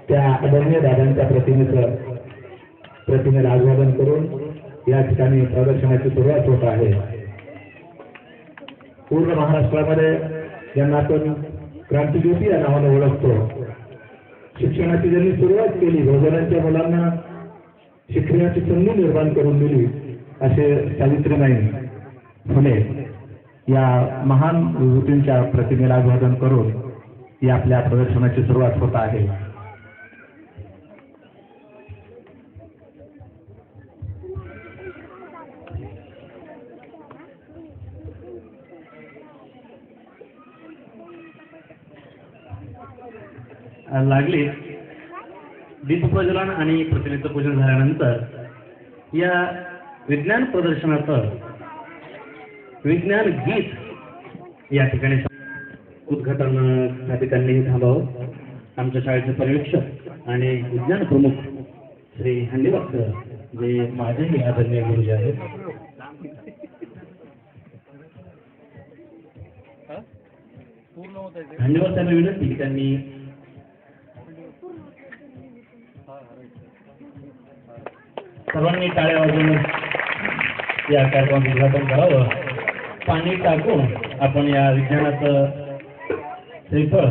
त्या आदरणीय दादांच्या प्रतिमेला अभिवादन करून या ठिकाणी प्रदर्शनाची सुरुवात होत आहे। पूर्ण महाराष्ट्रामध्ये ज्यांना आपण क्रांतिज्योती या नावाने ओळखतो, शिक्षणाची ज्यांनी सुरुवात केली, भोजनांच्या मुलांना शिक्षणाची संधी निर्माण करून दिली, असे सावित्रीबाई फुले या महान विभूतींच्या प्रतिमेला अभिवादन करून या आपल्या प्रदर्शनाची सुरुवात होत आहे। लागली दीपप्रज्वलन आणि प्रतिमेचं पूजन झाल्यानंतर या विज्ञान प्रदर्शनाचं विज्ञान गीत या ठिकाणी उद्घाटनासाठी त्यांनी थांबावं। आमच्या शाळेचे पर्यवेक्षक आणि विज्ञान प्रमुख श्री हंडीवर सर, जे माझेही आदरणीय गुरुजी आहेत, हंडीवर त्यांना विनंती की त्यांनी सर्वांनी टाळ्या वाजवून या कार्यक्रमाचं उद्घाटन करावं। पाणी टाकून आपण या विज्ञानाचं श्रीफळ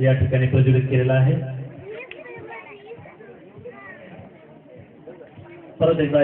या ठिकाणी प्रज्वलित केलेलं आहे। परत एकदा